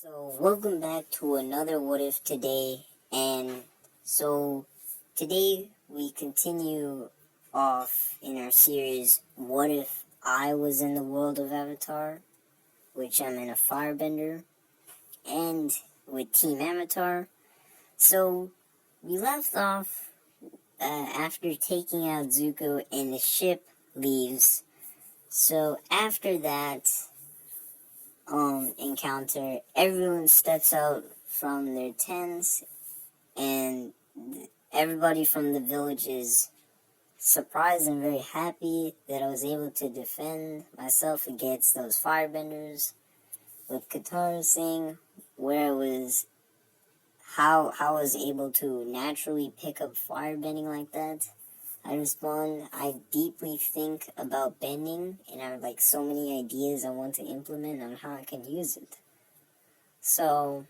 So, welcome back to another What If today. And so, today we continue off in our series, What If I Was in the World of Avatar, which I'm in a firebender, and with Team Avatar. So, we left off after taking out Zuko and the ship leaves. So, after that encounter, everyone steps out from their tents, and everybody from the village is surprised and very happy that I was able to defend myself against those firebenders. With Katara saying where I was, how I was able to naturally pick up firebending like that. I respond, I deeply think about bending, and I have like so many ideas I want to implement on how I can use it. So,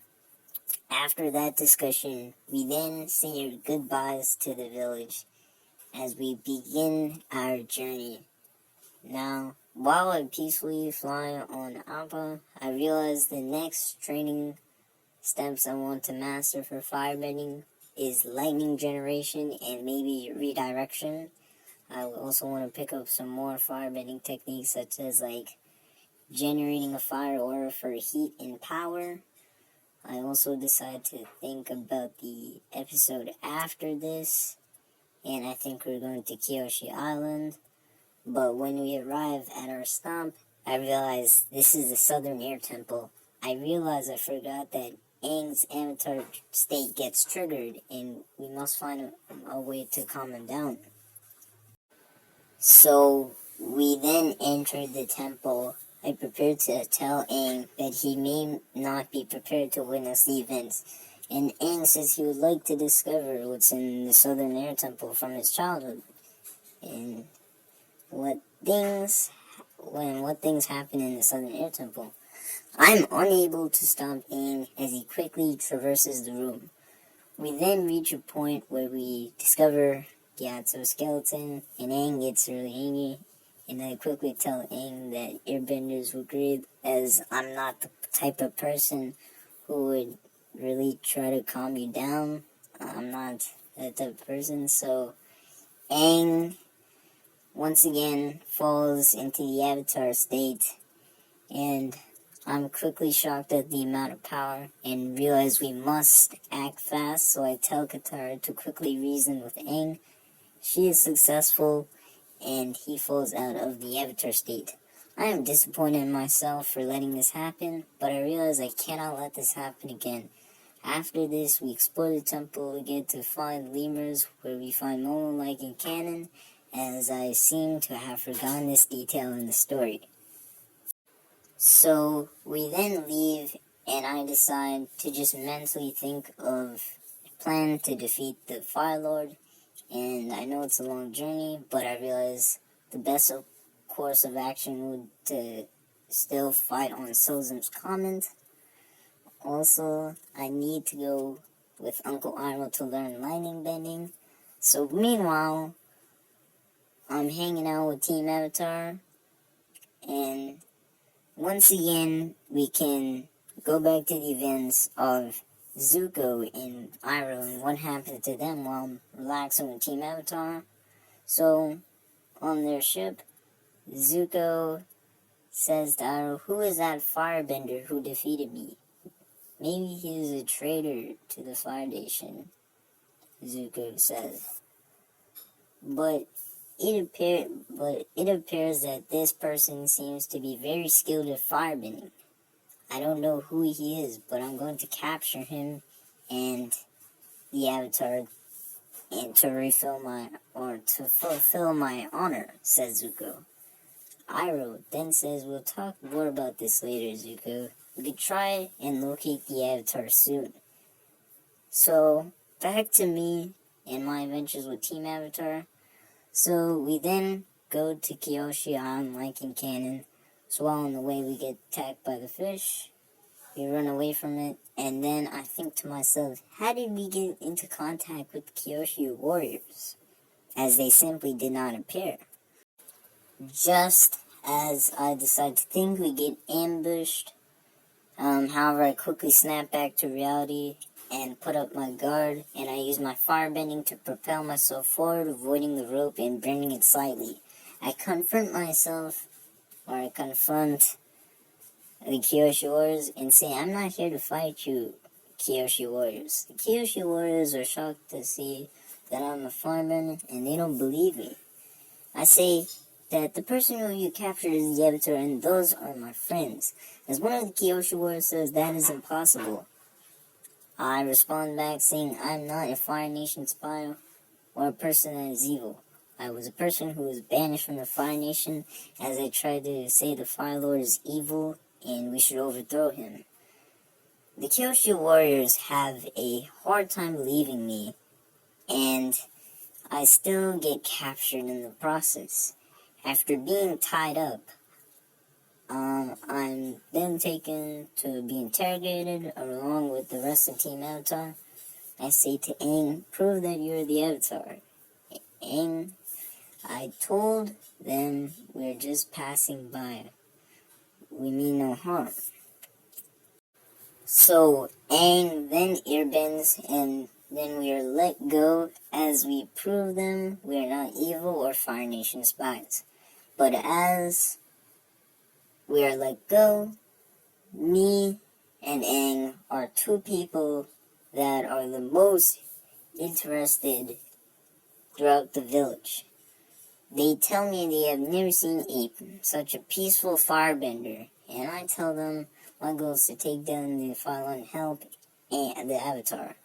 after that discussion, we then say our goodbyes to the village as we begin our journey. Now, while I peacefully fly on Appa, I realize the next training steps I want to master for firebending is lightning generation and maybe redirection. I also want to pick up some more firebending techniques such as like generating a fire aura for heat and power. I also decided to think about the episode after this, and I think we're going to Kyoshi Island. But when we arrive at our stop, I realize this is the Southern Air Temple. I realize I forgot that Aang's avatar state gets triggered, and we must find a way to calm him down. So, we then entered the temple. I prepared to tell Aang that he may not be prepared to witness the events, and Aang says he would like to discover what's in the Southern Air Temple from his childhood, and what things happen in the Southern Air Temple. I'm unable to stop Aang as he quickly traverses the room. We then reach a point where we discover the exoskeleton, and Aang gets really angry, and I quickly tell Aang that airbenders were great, as I'm not the type of person who would really try to calm you down. I'm not that type of person, so Aang once again falls into the avatar state, and I'm quickly shocked at the amount of power and realize we must act fast, so I tell Katara to quickly reason with Aang. She is successful, and he falls out of the avatar state. I am disappointed in myself for letting this happen, but I realize I cannot let this happen again. After this, we explore the temple again to find lemurs, where we find Momo like in canon, as I seem to have forgotten this detail in the story. So, we then leave, and I decide to just mentally think of a plan to defeat the Fire Lord. And I know it's a long journey, but I realize the best course of action would to still fight on Sozim's comment. Also, I need to go with Uncle Iroh to learn lightning bending. So meanwhile, I'm hanging out with Team Avatar, and once again, we can go back to the events of Zuko and Iroh and what happened to them while relaxing with Team Avatar. So, on their ship, Zuko says to Iroh, "Who is that firebender who defeated me? Maybe he is a traitor to the Fire Nation," Zuko says. But it appears that this person seems to be very skilled at firebending. I don't know who he is, but I'm going to capture him and the Avatar and to fulfill my honor, says Zuko. Iroh then says, "We'll talk more about this later, Zuko. We could try and locate the Avatar soon." So, back to me and my adventures with Team Avatar. So, we then go to Kyoshi Island like in canon. So while on the way we get attacked by the fish, we run away from it, and then I think to myself, how did we get into contact with Kyoshi warriors? As they simply did not appear. Just as I decide to think, we get ambushed. However, I quickly snap back to reality and put up my guard, and I use my firebending to propel myself forward, avoiding the rope and bending it slightly. I confront the Kyoshi Warriors and say, I'm not here to fight you, Kyoshi Warriors. The Kyoshi Warriors are shocked to see that I'm a fireman, and they don't believe me. I say that the person who you captured is the avatar, and those are my friends. As one of the Kyoshi Warriors says, that is impossible. I respond back saying, I'm not a Fire Nation spy or a person that is evil. I was a person who was banished from the Fire Nation, as I tried to say the Fire Lord is evil and we should overthrow him. The Kyoshi Warriors have a hard time believing me, and I still get captured in the process. After being tied up, I'm then taken to be interrogated along with the rest of Team Avatar. I say to Aang, prove that you're the Avatar. Aang, I told them we're just passing by. We mean no harm. So Aang then airbends, and then we are let go as we prove them we are not evil or Fire Nation spies. But as we are let go, me and Aang are two people that are the most interested throughout the village. They tell me they have never seen such a peaceful firebender, and I tell them my goal is to take down the Fire and help and the Avatar.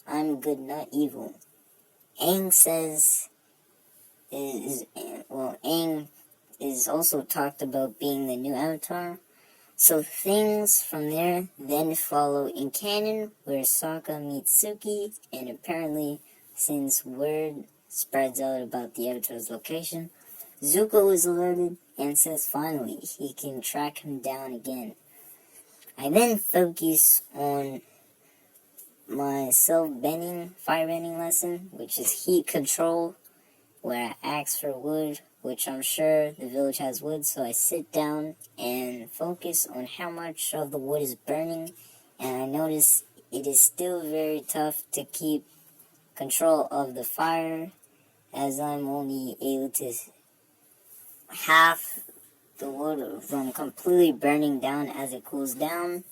I'm good, not evil. Aang Aang is also talked about being the new Avatar. So things from there then follow in canon, where Sokka meets Suki, and apparently, since word spreads out about the Avatar's location, Zuko is alerted and says finally he can track him down again. I then focus on my firebending lesson, which is heat control, where I ask for wood, which I'm sure the village has wood, so I sit down and focus on how much of the wood is burning, and I notice it is still very tough to keep control of the fire, as I'm only able to half the wood from completely burning down as it cools down.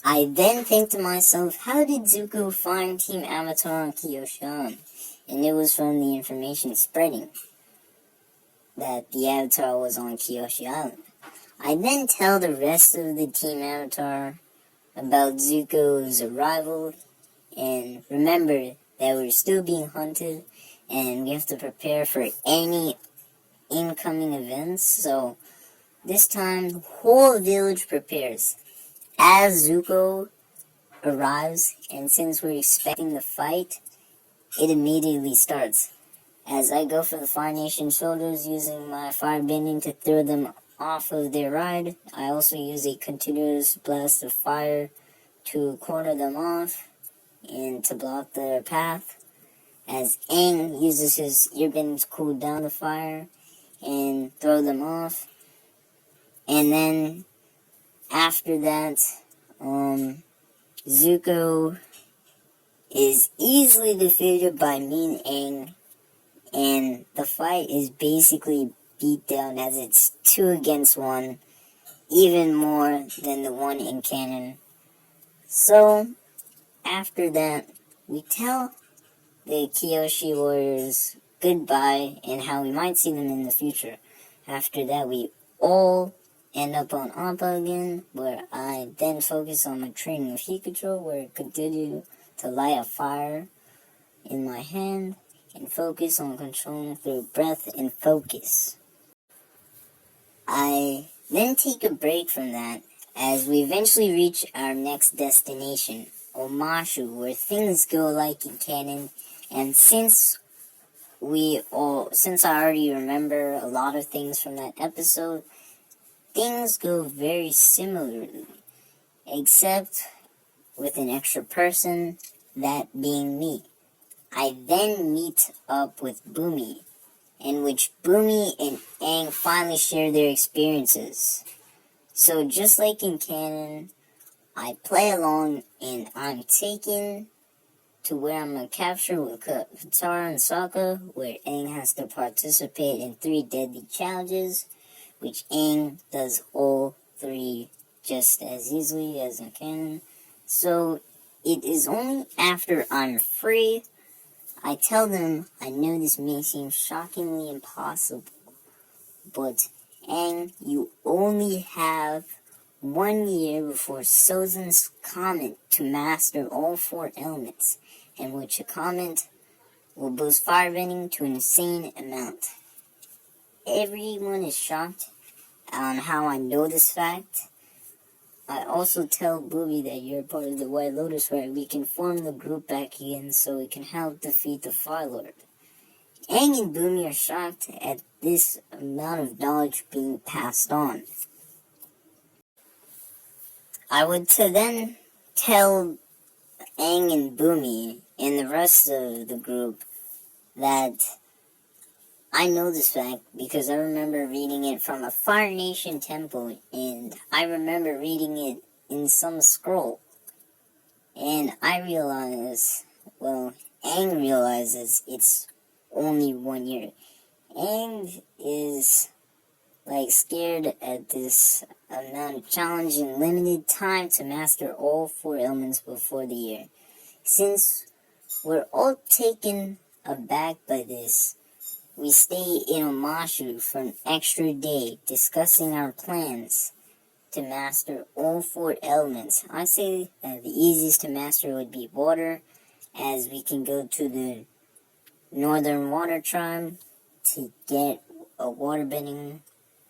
I then think to myself, how did Zuko find Team Avatar on Kyoshi Island? And it was from the information spreading that the Avatar was on Kyoshi Island. I then tell the rest of the Team Avatar about Zuko's arrival, and remember that we're still being hunted and we have to prepare for any incoming events. So this time the whole village prepares. As Zuko arrives, and since we're expecting the fight, it immediately starts. As I go for the Fire Nation soldiers using my firebending to throw them off of their ride, I also use a continuous blast of fire to corner them off and to block their path. As Aang uses his earbend to cool down the fire and throw them off. And then after that, Zuko is easily defeated by me and Aang, and the fight is basically beat down as it's 2 against 1, even more than the one in canon. So, after that, we tell the Kyoshi Warriors goodbye and how we might see them in the future. After that, we all end up on Appa again, where I then focus on my training of heat control, where I continue to light a fire in my hand and focus on controlling through breath and focus. I then take a break from that as we eventually reach our next destination, Omashu, where things go like in canon, and since I already remember a lot of things from that episode, things go very similarly, except with an extra person, that being me. I then meet up with Bumi, in which Bumi and Aang finally share their experiences. So just like in canon, I play along and I'm taken to where I'm gonna capture with Katara and Sokka, where Aang has to participate in 3 deadly challenges, which Aang does all 3 just as easily as in canon. So it is only after I'm free, I tell them, I know this may seem shockingly impossible, but Aang, you only have 1 year before Sozin's comet to master all 4 elements, in which a comet will boost firebending to an insane amount. Everyone is shocked on how I know this fact. I also tell Booby that you're part of the White Lotus, where we can form the group back again so we can help defeat the Fire Lord. Aang and Boomy are shocked at this amount of knowledge being passed on. I would to then tell Aang and Boomy and the rest of the group that I know this fact because I remember reading it from a Fire Nation temple, and I remember reading it in some scroll. And I realize, well, Aang realizes it's only 1 year. Aang is like scared at this amount of challenge and limited time to master all 4 elements before the year. Since we're all taken aback by this, we stay in Omashu for an extra day discussing our plans to master all 4 elements. I say that the easiest to master would be water, as we can go to the Northern Water Tribe to get a waterbending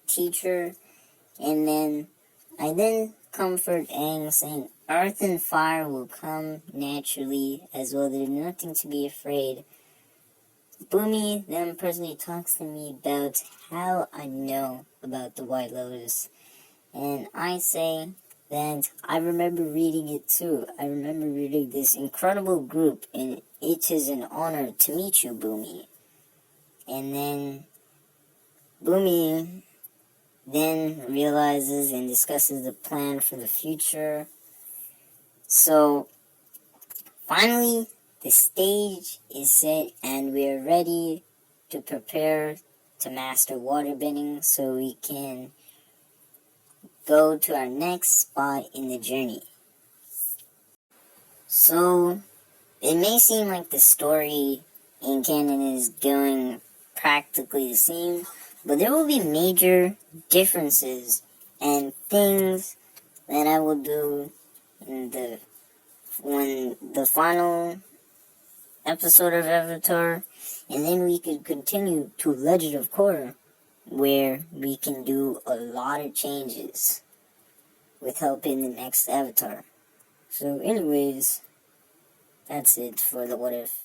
teacher, and then I comfort Aang saying earth and fire will come naturally as well. There's nothing to be afraid. Boomy then personally talks to me about how I know about the White Lotus, and I say that I remember reading it too. I remember reading this incredible group, and it is an honor to meet you, Boomy. And then Boomy then realizes and discusses the plan for the future. So finally, the stage is set and we are ready to prepare to master waterbending so we can go to our next spot in the journey. So it may seem like the story in canon is going practically the same, but there will be major differences and things that I will do in when the final episode of Avatar, and then we could continue to Legend of Korra, where we can do a lot of changes with help in the next Avatar. So anyways, that's it for the What If.